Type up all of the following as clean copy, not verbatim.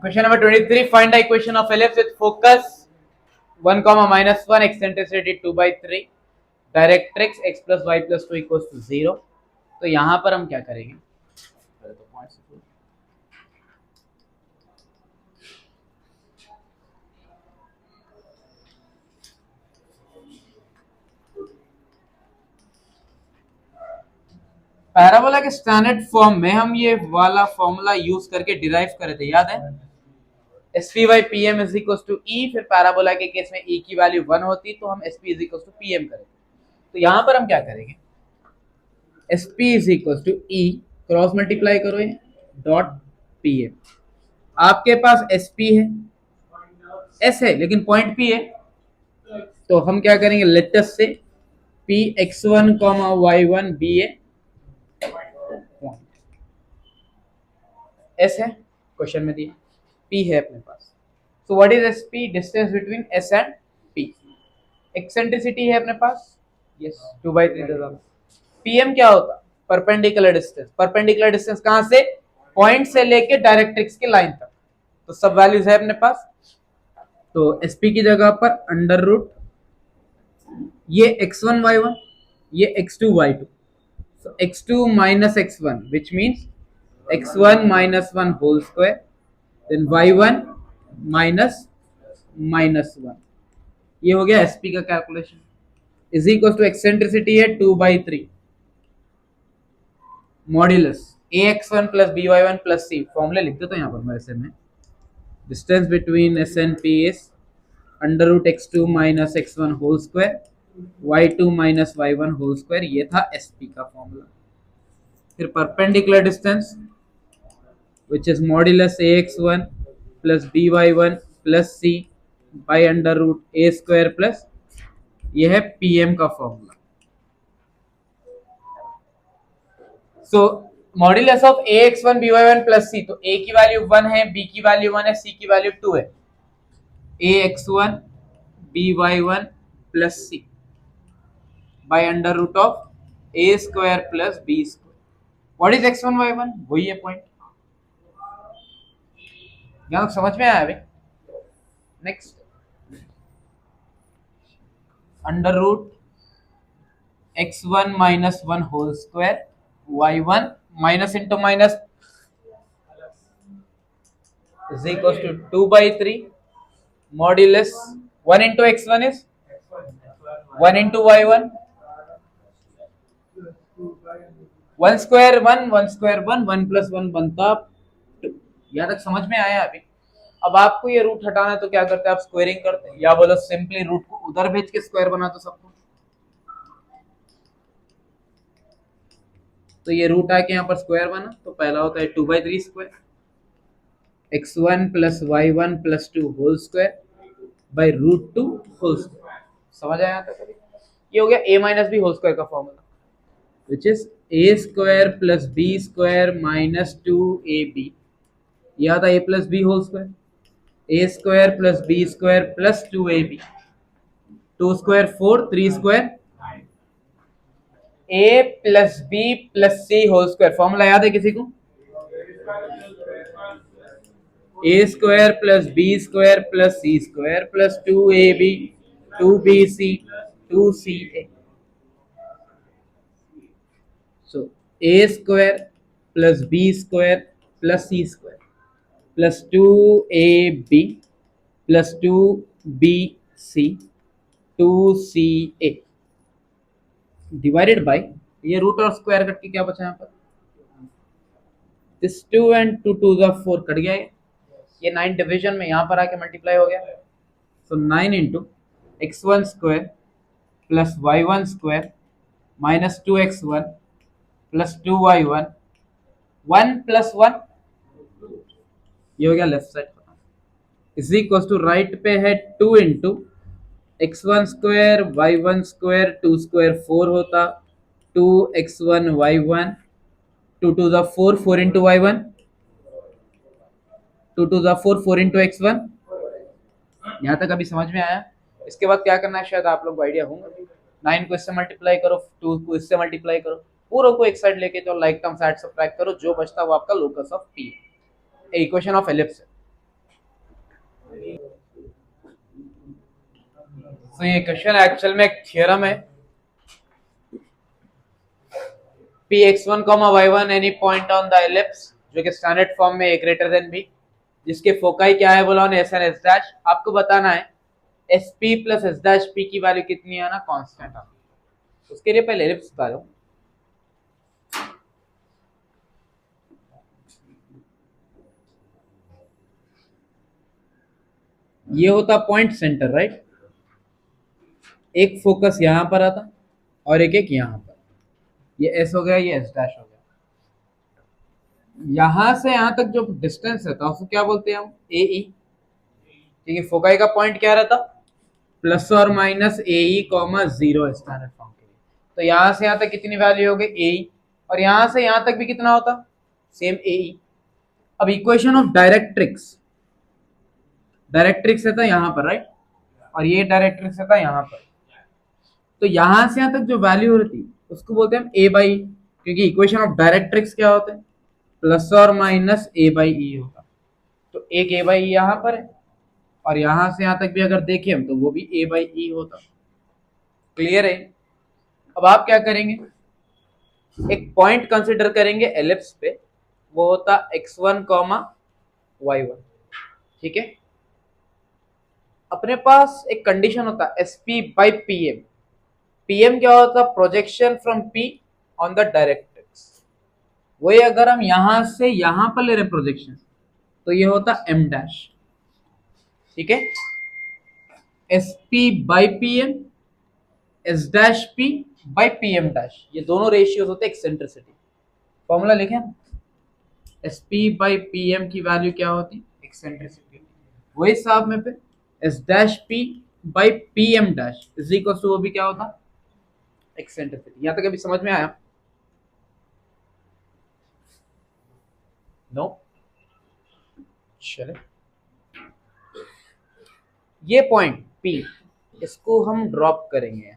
Question number 23. Find the equation of ellipse with focus 1, -1, eccentricity 2/3, directrix x plus y plus 2 equals to 0. तो यहाँ पर हम क्या करेंगे? पैराबोला के स्टैंडर्ड फॉर्म में हम ये वाला फॉर्मूला यूज करके डिराइव करे थे, याद है? SPY PM is equal to E, फिर पैराबोला के केस में E की वैल्यू 1 होती तो हम SP is equal to PM करेंगे. तो यहाँ पर हम क्या करेंगे? SP is equal to E cross multiply करो ये डॉट PM. आपके पास SP है, S है लेकिन पॉइंट P है, तो हम क्या करेंगे? Let's say P x1, y1 B है, S है क्वेश्चन में दिया, P है अपने पास. So what is SP? Distance between S and P. Eccentricity है अपने पास, यस 2/3. PM क्या होता? Perpendicular distance. परपेंडिकुलर डिस्टेंस कहां से? पॉइंट से लेके डायरेक्ट्रिक्स की लाइन तक. तो सब वैल्यूज है अपने पास. तो SP की जगह पर अंडर रूट ये x1 y1, ये x2 y2. So x2 minus x1 which means x1 minus 1 whole square, then y1 minus 1. ये हो गया SP का calculation. Is equal to eccentricity है 2/3 modulus ax1 plus by1 plus c. Formula लिख देता हूं यहाँ पर मैं ऐसे में. Distance between S and P is under root x2 minus x1 whole square, y2 minus y1 whole square. ये था SP का फॉर्मूला. फिर perpendicular distance which is modulus ax1 plus by1 plus c by under root a square plus ये है PM का formula. So modulus of ax1 by1 plus c. तो a की value 1 है, b की वैल्यू 1 है, c की वैल्यू 2 है. ax1 by1 plus c by under root of a square plus b square. What is x1 y1? वही है point. यहाँ तक समझ में आया अभी? Next under root x1 minus 1 whole square, y1 minus into minus is equals to 2/3 modulus 1 into x1 is 1 into y1, 1 square 1, 1 square 1, 1 plus 1 बनता 2. यहाँ तक समझ में आया अभी? अब आपको ये रूट हटाना है तो क्या करते हैं आप? स्क्वायरिंग करते हैं, या बोलो सिंपली रूट को उधर भेज के स्क्वायर बना दो सबको. तो ये रूट आके यहाँ पर स्क्वायर बना, तो पहला होता है 2/3 square x1 plus y1 plus 2 whole square by root 2 whole square. समझ आया तक? ये हो गया a minus B whole square का formula, which is a square plus b square minus 2ab. यह आता a plus B whole square, a square plus b square plus 2ab, 2 square 4, 3 square a plus b plus c whole square. Formula याद है किसी को? a square plus b square plus c square plus 2ab 2bc 2ca. So a square plus b square plus c square plus 2ab plus 2bc 2ca divided by ये root और square cut के क्या बचा यहाँ पर? This 2 and 2 2 the 4 cut गया. ये 9 division में यहाँ पर आके मल्टीप्लाई हो गया. So 9 into x1 square plus y1 square minus 2x1 plus 2y1 1 plus 1, ये हो गया left side. Is equal to right पे है 2 into x1 square y1 square 2 square 4 होता 2x1 y1 2 2 the 4 4 into y1 2 2 the 4 4 into x1. यहाँ तक अभी समझ में आया? इसके बाद क्या करना है शायद आप लोग को आइडिया होगा. 9 को इससे मल्टीप्लाई करो, 2 को इससे मल्टीप्लाई करो, पूरा को एक साइड लेके चलो, लाइक टर्म साइड सब्ट्रैक्ट करो, जो बचता है वो आपका लोकस ऑफ P है. इक्वेशन ऑफ एलिप्स है. तो ये क्वेश्चन एक्चुअल में एक थ्योरम है। P x one comma y one any point on the ellipse जो कि स्टैंडर्ड फॉर्म में ए ग्रेटर देन बी, जिसके फोकाई क्या है बोला एस एन एस डैश। आपको बताना है S P plus S dash P की वैल्यू कितनी है ना, कांस्टेंट है। उसके लिए पहले एलिप्स बता दो। ये होता पॉइंट सेंटर, राइट। एक फोकस यहां पर आता और एक एक यहां पर। ये एस हो गया, ये एस डैश हो गया। यहां से यहां तक जो डिस्टेंस रहता है उसको क्या बोलते हैं हम, ए ई। ठीक है, फोकाई का पॉइंट क्या रहता, प्लस और माइनस ए ई कॉमा जीरो स्टैंडर्ड फॉर्म के लिए। तो यहां से यहां तक कितनी वैल्यू हो गई ए ई, और यहां से यहां तक भी कितना होता, सेम ए ई। अब इक्वेशन ऑफ डायरेक्ट्रिक्स, डायरेक्ट्रिक्स रहता यहां पर, राइट, और ये डायरेक्ट्रिक्स रहता यहां पर। तो यहां से यहां तक जो वैल्यू रहती उसको बोलते हैं हम ए बाई, क्योंकि इक्वेशन ऑफ डायरेक्ट्रिक्स क्या होते हैं, प्लस और माइनस ए बाई ई होगा। तो एक ए बाई ई यहां पर है, और यहां से यहां तक भी अगर देखें हम तो वो भी ए बाई ई होता। क्लियर है। अब आप क्या करेंगे, एक पॉइंट कंसिडर करेंगे एलिप्स पे, वो होता x1 कॉमा y1। ठीक है, अपने पास एक कंडीशन होता S P by P M. PM क्या होता, projection from P on the directrix. वही अगर हम यहां से यहां पर ले रहे प्रोजेक्शन तो ये होता एम डैश। ठीक है, S P by P M, S dash P by P M dash, ये दोनों रेशियोज होते हैं एक्सेंट्रिसिटी। फॉर्मूला लिखे ना, S P by P M की वैल्यू क्या होती, एक्सेंट्रिसिटी। वही साहब में पे S dash P by P M dash is equal to वो भी क्या होता, एक्सेंट्रिसिटी। यहां तक अभी समझ में आया? नो? चले, ये पॉइंट P इसको हम ड्रॉप करेंगे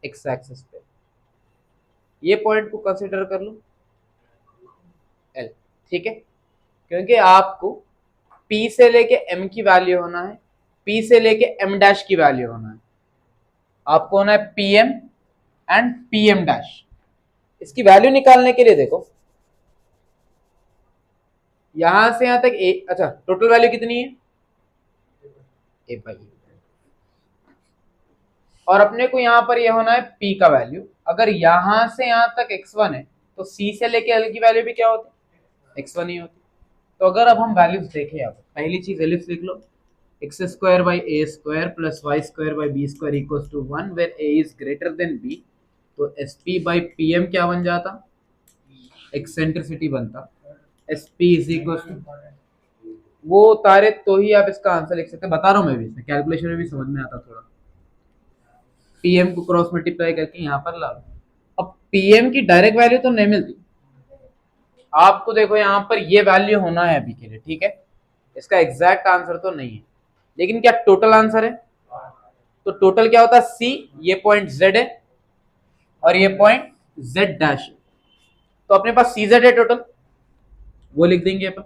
एक्स एक्सिस पे। ये पॉइंट को कंसीडर कर लो L। ठीक है, क्योंकि आपको P से लेके M की वैल्यू होना है, P से लेके M डैश की वैल्यू होना है। आपको होना है PM एंड PM डैश। इसकी वैल्यू निकालने के लिए देखो, यहां से यहां तक ए, अच्छा टोटल वैल्यू कितनी है, ए बाई, और अपने को यहां पर यह होना है P का वैल्यू। अगर यहां से यहां तक x1 है तो C से लेके L की वैल्यू भी क्या होती, x1 ही होती। तो अगर अब हम वैल्यूज देखें, यहाँ पर पहली चीज एलिप्स लिख लो, X square by A square plus Y square by B square equals to 1 where A is greater than B. तो S P by P M क्या बन जाता, एक्सेंट्रिसिटी बनता। S P is equal to, वो उतारे तो ही आप इसका आंसर लिख सकते हैं। बता रहा हूँ मैं भी, इसमें कैलकुलेशन में भी समझ में आता थोड़ा। पीएम को क्रॉस मल्टीप्लाई करके यहाँ पर ला लो। अब पीएम की डायरेक्ट वैल्यू तो नहीं मिलती आपको, देखो यहाँ पर ये वैल्यू होना है अभी के लिए। ठीक है, इसका एग्जैक्ट आंसर तो नहीं है, लेकिन क्या टोटल आंसर है। तो टोटल क्या होता है, सी, ये पॉइंट जेड है और ये पॉइंट जेड डैश है। तो अपने पास सी जेड है टोटल, वो लिख देंगे अपन।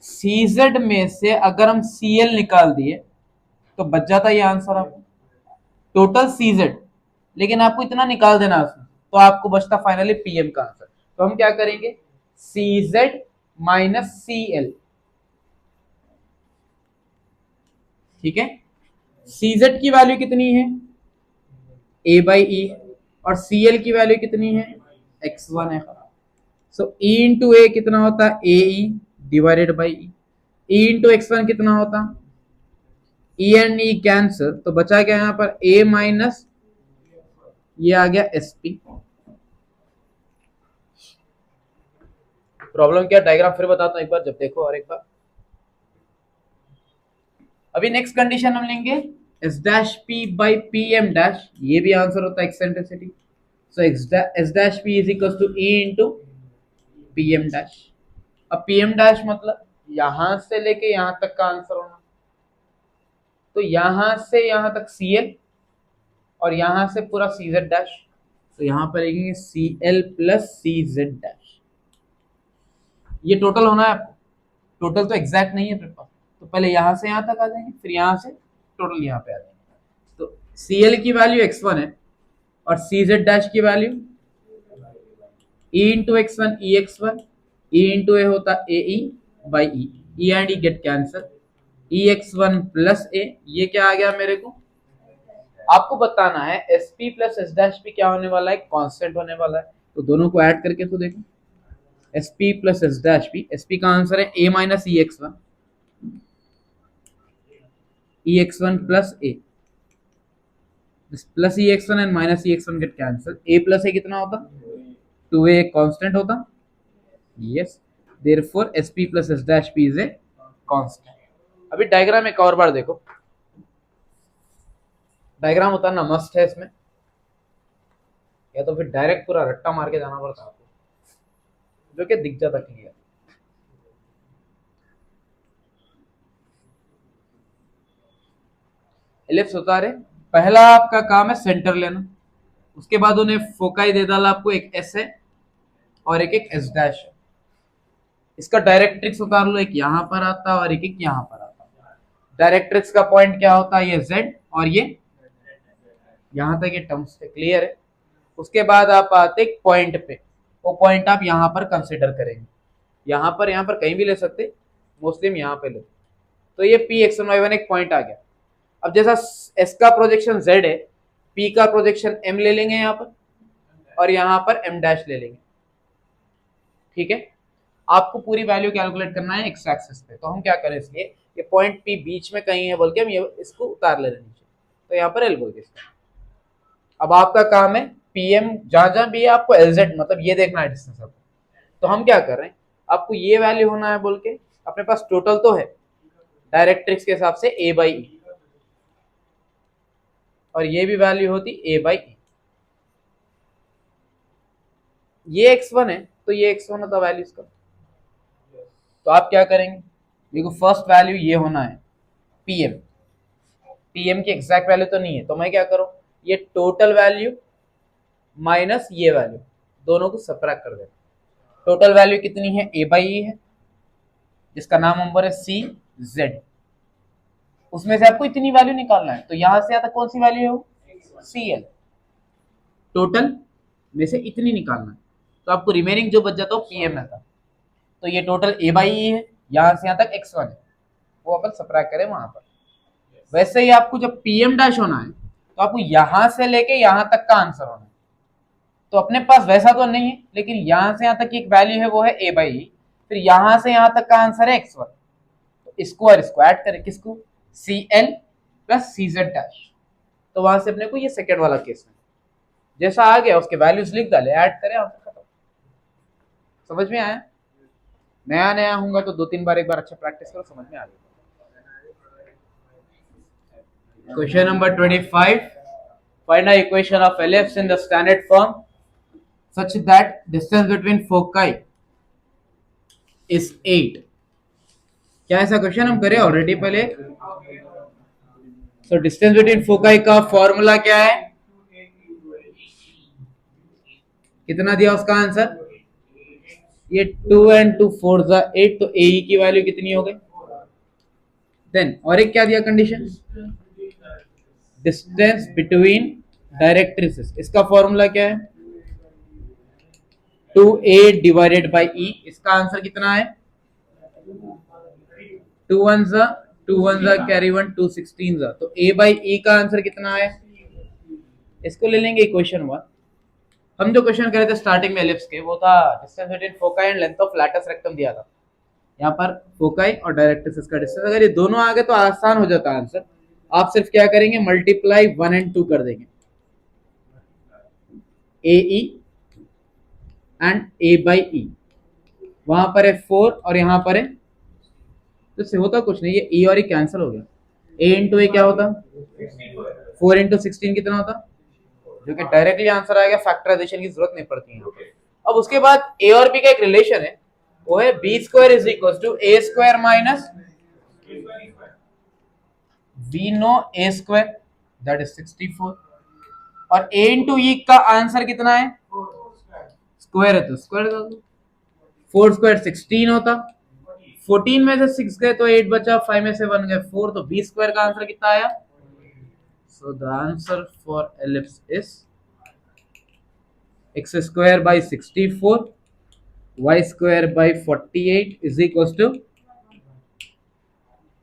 सी जेड में से अगर हम सी एल निकाल दिए तो बच जाता ये आंसर आपको, टोटल सी जेड। लेकिन आपको इतना निकाल देना उसमें, तो आपको बचता फाइनली पीएम का आंसर। तो हम क्या करेंगे, सी जेड माइनस सी एल। ठीक है, सी जेड की वैल्यू कितनी है, ए बाई ई, और सी एल की वैल्यू कितनी है, एक्स वन है। सो ई इंटू ए कितना होता है, A E divided by E into X one कितना होता, ई एंड ई कैंसर, तो बचा क्या यहाँ पर ए माइनस, ये आ गया एस पी। प्रॉब्लम क्या, डायग्राम फिर बताता हूं एक बार, जब देखो और एक बार। अभी नेक्स्ट कंडीशन हम लेंगे S dash P by P M dash, ये भी आंसर होता है eccentricity. So S dash P is equal to e into P M dash. अब पी एम डैश मतलब यहां से लेके यहां तक का आंसर होना, तो यहां से यहां तक सी एल और यहां से पूरा सी जेड डैश। तो यहां पर लिखेंगे सी एल प्लस सी जेड डैश, ये टोटल होना है आपको। टोटल तो एग्जैक्ट नहीं है अपने पास, तो पहले यहाँ से यहाँ तक आ जाएंगे, फिर यहाँ से टोटल यहाँ पे आ जाएंगे। तो CL की वैल्यू x1 है और CZ डैश की value E into x1 EX1, E into A होता A E by E, E and E get cancel, EX1 plus ए, ये क्या आ गया मेरे को, आपको बताना है SP plus S dash P क्या होने वाला है, कांस्टेंट होने वाला है। तो दोनों को ऐड करके तो देखो, SP plus S dash P, SP का आंसर है A minus EX1, EX1 plus A, plus EX1 and minus EX1 get cancel, A plus A कितना होता, 2A कांस्टेंट होता, yes, therefore SP plus S dash P is a constant. अभी diagram एक और बार देखो, diagram उतारना must है इसमें, या तो फिर डायरेक्ट पूरा रट्टा मार के जाना पड़ता है आपको, जो कि दिख जाता क्लियर। एलिप्स उतारे, पहला आपका काम है सेंटर लेना, उसके बाद उन्हें फोकाई दे डाला आपको, एक एस है और एक एस डैश है। इसका डायरेक्ट्रिक्स उतार लो, एक यहां पर आता है और एक यहां पर आता है। डायरेक्ट्रिक्स का पॉइंट क्या होता है, ये Z और ये यहां तक ये टर्म्स पे क्लियर है। उसके बाद आप आते एक पॉइंट पे, वो पॉइंट आप यहां पर कंसिडर करेंगे, यहां पर कहीं भी ले सकते, मोस्टली हम यहां पे ले। तो ये P(x1y1) एक पॉइंट आ गया। अब जैसा S का प्रोजेक्शन Z है, P का प्रोजेक्शन M ले लेंगे यहाँ पर, और यहाँ पर M डैश ले लेंगे, ठीक है। आपको पूरी वैल्यू कैलकुलेट करना है एक्स एक्सिस पे, तो हम क्या करें इसलिए, ये पॉइंट P बीच में कहीं है बोल के हम ये इसको उतार ले रहे नीचे, तो यहाँ पर L बोल के। अब आपका काम है PM जहां जहां भी है आपको LZ मतलब ये देखना है डिस्टेंस आपको। तो हम क्या कर रहे हैं, आपको ये वैल्यू होना है बोल के, अपने पास टोटल तो है डायरेक्ट्रिक्स के हिसाब से A बाई ई, और ये भी वैल्यू होती A बाई ई। ये x1 है तो ये x1 होता वैल्यू इसका। तो आप क्या करेंगे, देखो फर्स्ट वैल्यू ये होना है PM की एग्जैक्ट वैल्यू तो नहीं है, तो मैं क्या करूं, ये टोटल वैल्यू माइनस ये वैल्यू, दोनों को सबट्रैक्ट कर देना। टोटल वैल्यू कितनी है, A बाई ई है, जिसका नाम नंबर है CZ, उसमें से आपको इतनी वैल्यू निकालना है, तो यहां से आता कौन सी वैल्यू है, CL, टोटल में से इतनी निकालना है, तो आपको रिमेनिंग जो बच जाता है PM आता। तो ये टोटल A बाई ई है, यहां से यहां तक x1 है, वो अपन सबट्रैक्ट करें वहां पर। वैसे ही आपको जब PM डैश होना है, तो आपको यहां से लेके यहां तक का आंसर होना है। तो अपने पास वैसा तो नहीं है, लेकिन यहां से यहां तक की एक वैल्यू है वो है A बाई ई, फिर यहां से यहां तक का आंसर है x1, तो इसको और इसको ऐड करें, किसको, CL प्लस CZ डैश। तो वहां से अपने को ये सेकेंड वाला केस में जैसा आ गया उसके वैल्यूज लिख डाले, ऐड करें, आंसर खत्म। समझ में आया, नया नया होगा तो 2-3 बार एक बार अच्छा प्रैक्टिस करो, समझ में आ जाएगा। Question number 25, find the equation of ellipse in the standard form such that distance between foci is 8। क्या ऐसा क्वेश्चन हम करें ऑलरेडी पहले। सो डिस्टेंस बिटवीन फोकाई का फॉर्मूला क्या है, कितना दिया उसका आंसर, ये 2 and 2 4 8, तो AE की वैल्यू कितनी हो गई। देन और एक क्या दिया कंडीशन, डिस्टेंस बिटवीन डायरेक्ट्रिसेस, इसका फॉर्मूला क्या है, 2A डिवाइडेड बाई E, इसका आंसर कितना है, 2 1 कैरी 1 2 16, तो A बाई E का आंसर कितना है। इसको ले लेंगे इक्वेशन 1। हम जो क्वेश्चन करे थे स्टार्टिंग में एलिप्स के, वो था distance between foci and length of latus rectum दिया था। यहाँ पर फोकाई और डायरेक्ट्रिसेस का डिस्टेंस, अगर ये दोनों आ गए तो आसान हो जाता है आंसर। आप सिर्फ क्या करेंगे, मल्टीप्लाई 1 and 2 कर देंगे, AE and A by E, वहां पर है 4 और यहाँ पर है, तो इससे होता कुछ नहीं, ये E और E कैंसिल हो गया, A इंटू ए क्या होता, 4 इंटू 16 कितना होता, जो कि डायरेक्टली आंसर आएगा, फैक्टराइजेशन की जरूरत नहीं पड़ती है। अब उसके बाद A और B का एक रिलेशन है, वो है B square is equal to A square minus we know A square, that is 64, और A इंटू ई का आंसर कितना है, स्क्वायर है तो स्क्वायर कर दो, 4 स्क्वायर 16 होता, 14 में से 6 गए तो 8 बचा, 5 में से 1 गए 4, तो बी स्क्वायर का आंसर कितना आया? So the answer for ellipse is x square by 64 y square by 48 is equals to,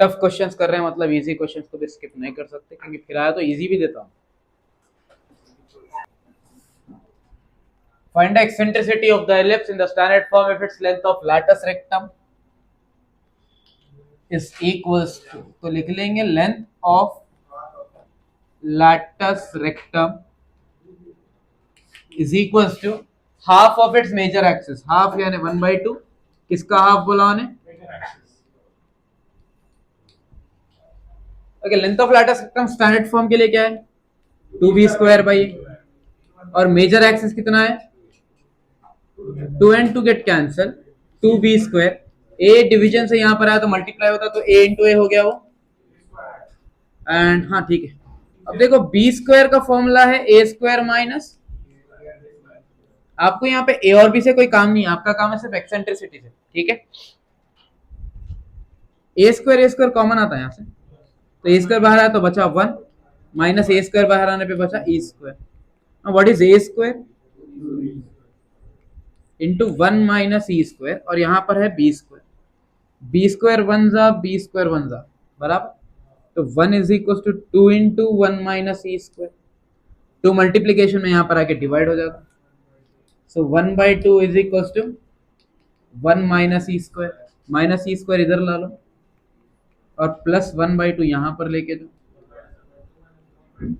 tough questions कर रहे हैं मतलब इजी क्वेश्चंस को भी स्किप नहीं कर सकते, क्योंकि फिर आया तो इजी भी देता हूं। Find the eccentricity of the ellipse in the standard form if its length of latus rectum is equals to, तो लिख लेंगे length of latus rectum is equals to half of its major axis, half यानी 1/2, किसका half बोला उन्हें? Okay, length of latus rectum standard form के लिए क्या है? 2b स्क्वायर बाई, और मेजर एक्सिस कितना है? 2 and 2 get cancel, 2b square, a division से यहां पर आया तो मल्टीप्लाई होता तो a इंटू ए हो गया वो, एंड हाँ ठीक है। अब देखो b स्क्वायर का फॉर्मूला है a स्क्वायर माइनस, आपको यहाँ पे a और b से कोई काम नहीं है, आपका काम है सिर्फ एक्सेंट्रिसिटी से, ठीक है। a स्क्वायर कॉमन आता है यहाँ से, तो a स्क्वायर बाहर आया तो बचा 1 माइनस a स्क्वायर बाहर आने पे बचा e square. What is a square? Into 1 minus e square, और यहाँ पर है b square, b square one जा बी स्क्वायर वन जा बराबर, तो 1 is equal to 2 into 1 minus e square, 2 multiplication में यहाँ पर आके डिवाइड हो जाता, so 1/2 is equal to 1 minus e square इधर ला लो, और प्लस 1/2 यहाँ पर लेके दो,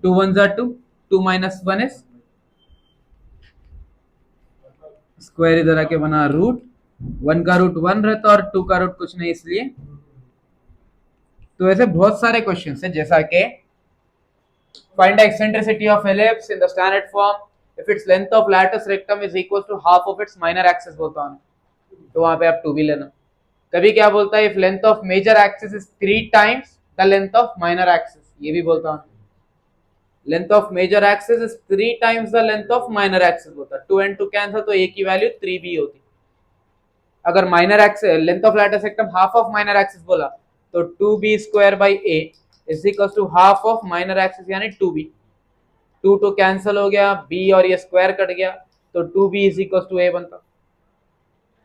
2 1 जा 2, 2 माइनस 1 इज स्क्वायर, इधर आके बना रूट, 1 का रूट 1 रहता और 2 का रूट कुछ नहीं, इसलिए। तो ऐसे बहुत सारे क्वेश्चंस हैं, जैसा कि find the eccentricity of ellipse in the standard form if its length of latus rectum is equal to half of its minor axis बोलता हूं, तो वहां पे आप 2 भी लेना। कभी क्या बोलता है, if length of major axis is 3 times the length of minor axis, ये भी बोलता हूं। Length of major axis is 3 times the length of minor axis बोलता है, 2 and 2 कैंसिल तो a की वैल्यू 3b होती। अगर minor axis length of latus rectum half of minor axis बोला तो 2b square by a is equal to half of minor axis यानी 2b, 2 2 cancel हो गया, b और ये स्क्वायर कट गया, तो 2b is equal to a बनता।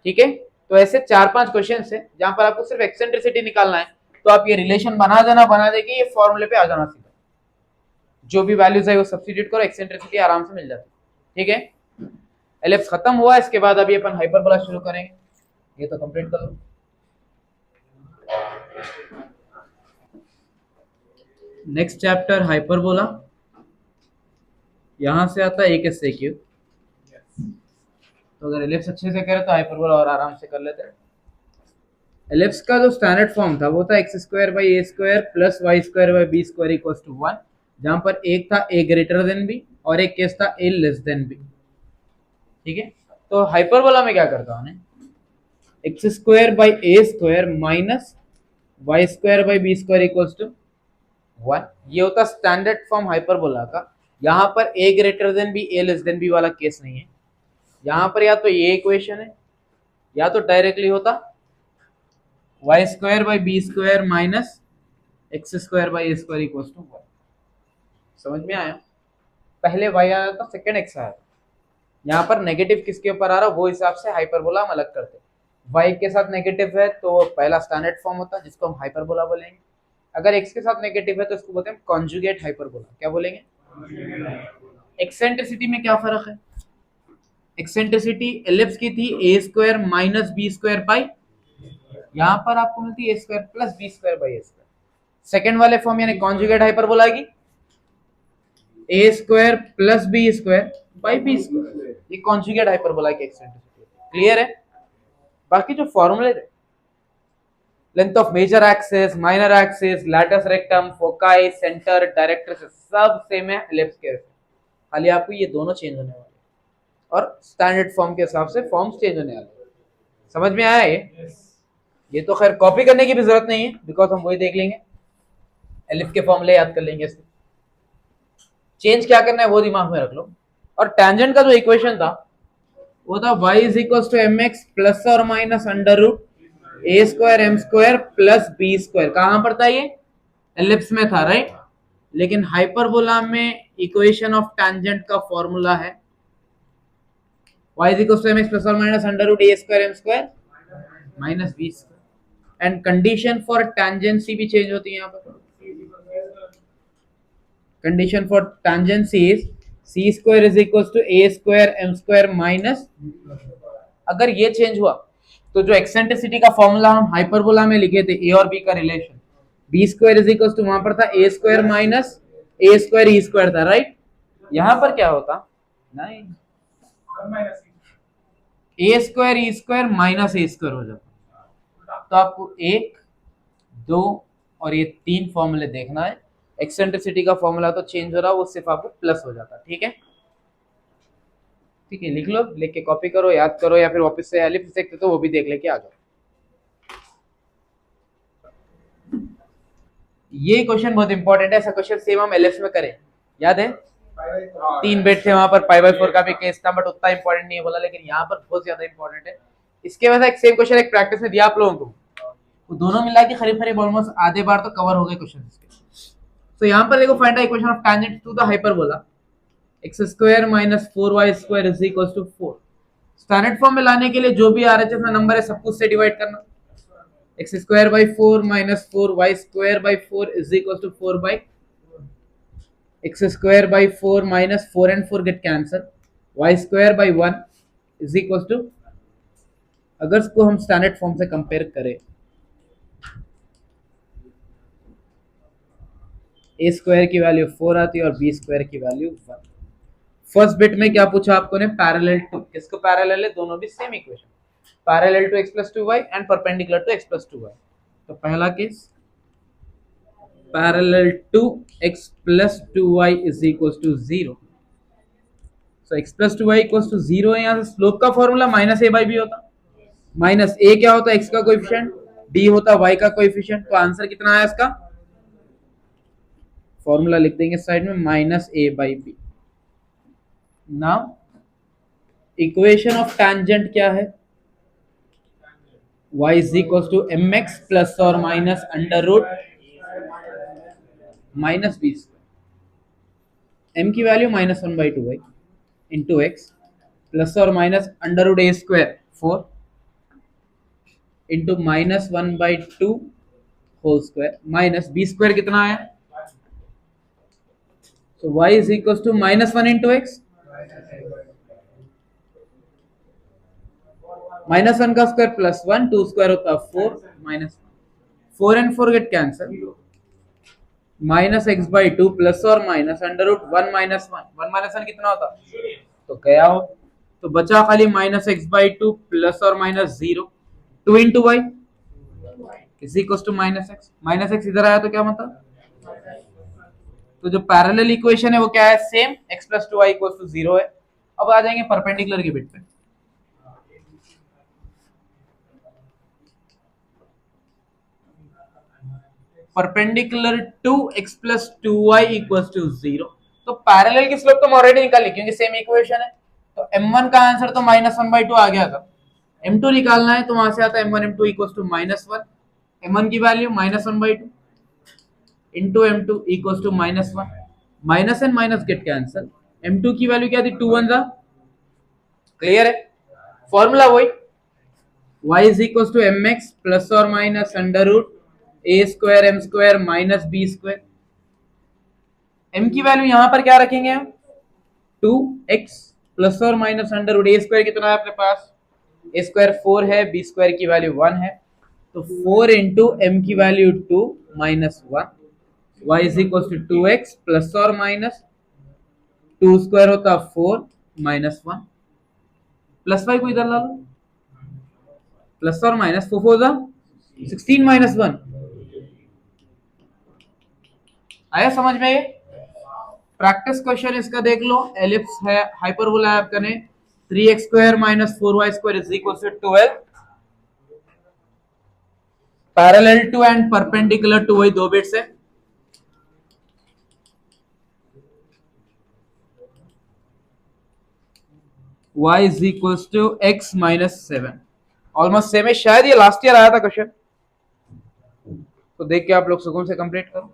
ठीक है, तो ऐसे 4-5 क्वेश्चन है जहां पर आपको सिर्फ एक्सेंट्रिसिटी निकालना है, तो आप ये रिलेशन बना देना, बना देके ये फॉर्मूले पे आ जाना सीधा, जो भी वैल्यूज है वो सब्स्टिट्यूट करो, एक्सेंट्रिसिटी आराम से मिल जाती है। ठीक है, एलिप्स खत्म हुआ, इसके बाद अभी अपन हाइपरबोला शुरू करेंगे, ये तो कंप्लीट कर लो। नेक्स्ट चैप्टर हाइपरबोला, यहां से आता है एक एसए क्यू, तो अगर एलिप्स अच्छे से करे तो हाइपरबोला और आराम से कर लेते हैं। एलिप्स का जो स्टैंडर्ड फॉर्म था वो था x square by A square plus Y square by B square equals to 1, जहां पर एक था a ग्रेटर देन b और एक केस था a लेस देन b। ठीक है, तो हाइपरबोला में क्या करता हूं, x square by A square minus y square by B square equals to 1, ये होता स्टैंडर्ड फॉर्म हाइपरबोला का। यहाँ पर a greater than b a less than b वाला केस नहीं है, यहाँ पर या तो ये इक्वेशन है या तो डायरेक्टली होता y square by B square minus x square by A square equals to 1। समझ में आया? पहले y आया था, सेकंड x आया था, यहाँ पर नेगेटिव किसके ऊपर आ रहा वो हिसाब से हाइपरबोला हम अलग करते हैं। y के साथ नेगेटिव है तो पहला स्टैंडर्ड फॉर्म होता है जिसको हम हाइपरबोला बोलेंगे, अगर x के साथ नेगेटिव है तो इसको बोलते हैं कॉन्जुगेट हाइपरबोला। क्या बोलेंगे? एक्सेंट्रिसिटी में क्या फर्क है? एक्सेंट्रिसिटी एलिप्स की थी a square minus B square by, यहाँ पर आपको मिलती है a square plus B square by a square. Second वाले फॉर्म यानी कॉन्जुगेट हाइपरबोला की a square plus B square by B square, ये कॉन्जुगेट हाइपरबोला की एक्सेंट्रिसिटी। क्लियर है? बाकी जो फॉर्मूले थे, length of major axis, minor axis, latus rectum, foci, centre, directrix, सब सेम है एलिप्स के, खाली आपको ये दोनों चेंज होने वाले और स्टैंडर्ड फॉर्म के हिसाब से फॉर्म्स चेंज होने वाले। समझ में आया ये तो खैर कॉपी करने की भी जरूरत नहीं है, बिकॉज हम वही देख लेंगे, एलिप्स के फॉर्मूले याद कर लेंगे, इसमें चेंज क्या करना है वो दिमाग में रख लो। और टेंजेंट का जो इक्वेशन था वो था y is equal to mx plus और minus under root A square M square plus B square, कहां पर था ये? एलिप्स में था, राइट। लेकिन हाइपरबोला में इक्वेशन ऑफ टैंजेंट का फॉर्मूला है y is equals to mx plus or minus under root a square m square minus b square, and condition for tangency भी चेंज होती है यहाँ पर। Condition for tangency is c square is equals to a square m square minus, अगर ये change हुआ तो जो एक्सेंट्रिसिटी का फॉर्मूला हम हाइपरबोला में लिखे थे ए और बी का relation, b square is equal to वहां पर था a square minus a square e square था, राइट। यहां पर क्या होता? नहीं, a square e square minus a square हो जाता। तो आपको एक, दो और ये तीन फॉर्मूले देखना है। एक्सेंट्रिसिटी का फॉर्मूला तो चेंज हो रहा है, वो सिर्फ आपको प्लस हो जाता, ठीक है। ठीक है, लिख लो, लिख के कॉपी करो, याद करो, या फिर वापस से एलिप्स देखते तो वो भी देख लेके आ जाओ। ये क्वेश्चन बहुत इंपॉर्टेंट है, ऐसा क्वेश्चन सेम हम एलिप्स में करें, याद है? 3 बिट थे वहां पर, पाई बाय 4 का भी केस था, बट उतना इंपॉर्टेंट नहीं है बोला, लेकिन यहाँ पर बहुत ज्यादा इंपॉर्टेंट है। इसके बाद एक सेम क्वेश्चन एक प्रैक्टिस में दिया आप लोगों को, वो दोनों मिला के करीब करीब ऑलमोस्ट आधे बार तो कवर हो गए क्वेश्चन इसके। तो यहाँ पर देखो, find the equation of tangent to the hyperbola x square minus 4y square is equal to 4। Standard form में लाने के लिए जो भी RHS में नंबर है सब कुछ से डिवाइड करना। x square by 4 minus 4y square by 4 is equal to 4 by x square by 4 minus 4 and 4 get cancel, y square by 1 is equal to, अगर इसको हम स्टैंडर्ड फॉर्म से कंपेयर करें, a स्क्वायर की वैल्यू 4 आती है और b स्क्वायर की वैल्यू 1। फर्स्ट बिट में क्या पूछा आपको ने? पैरेलल टू, किसको पैरेलल है? दोनों भी same equation, parallel to x plus 2y and perpendicular to x plus 2y। तो पहला case parallel to x plus 2y is equal to 0। So x plus 2y equal to 0 है। यहाँ से slope का formula minus a by b होता, minus a क्या होता है? x का कोएफिशिएंट, b होता y का कोएफिशिएंट। तो आंसर कितना आया इसका? फॉर्मूला लिख देंगे साइड में, minus a by b. Now equation of tangent क्या है? y is equals to mx plus or minus under root minus B square, m की value minus 1 by 2y into X plus और minus under root A square 4 into minus 1 by 2 whole square minus B square कितना आया? तो y is equals to minus 1 into X, minus 1 का square plus 1, 2 square होता है 4 minus 4 and 4 get cancel, minus X by 2 plus और minus under root 1 minus 1, 1 minus 1 कितना होता? तो गया हो, तो बचा खाली माइनस एक्स बाई 2 प्लस और minus 0, 2 into Y is equal to minus X, minus X इधर आया तो क्या मतलब? तो जो पैरेलल इक्वेशन है वो क्या है? Same, x plus 2y equal to 0 है। अब आ जाएंगे परपेंडिकुलर के बिट पे। Perpendicular to x plus 2y equal to 0। तो पैरेलल की स्लोप तो हम ऑलरेडी निकाली क्योंकि सेम इक्वेशन है। तो m1 का आंसर तो माइनस 1 बाई 2 आ गया था। m2 निकालना है तो वहां से आता है m1 m2 equal to minus 1, m1 की value minus 1 by 2 into m2 equal to minus 1, minus and minus get cancel, m2 की वैल्यू क्या थी? 2 1 जा, क्लियर है? फॉर्मूला वही, y is equal to mx plus और minus under root A square M square minus B square. m की value यहां पर क्या रखेंगे हम? 2x प्लस और minus under root A square कितना है अपने पास? ए स्क्वायर 4 है, बी स्क्वायर की वैल्यू 1 है, तो 4 इंटू एम की value 2 minus 1, y is equal to 2x plus और माइनस 2 स्क्वायर होता 4 माइनस 1, प्लस 5 को इधर ला लो, प्लस और माइनस 4 4 16 माइनस 1। आया समझ में? ये प्रैक्टिस क्वेश्चन इसका देख लो, एलिप्स है, हाइपरबोला है आपका ने, 3x square minus 4y square is equal to 12, parallel to and perpendicular to वही 2 बिट्स है। y is equals to x minus 7, almost same है, शायद ये लास्ट ईयर आया था क्वेश्चन, तो देख के आप लोग सुकून से कंप्लीट करो।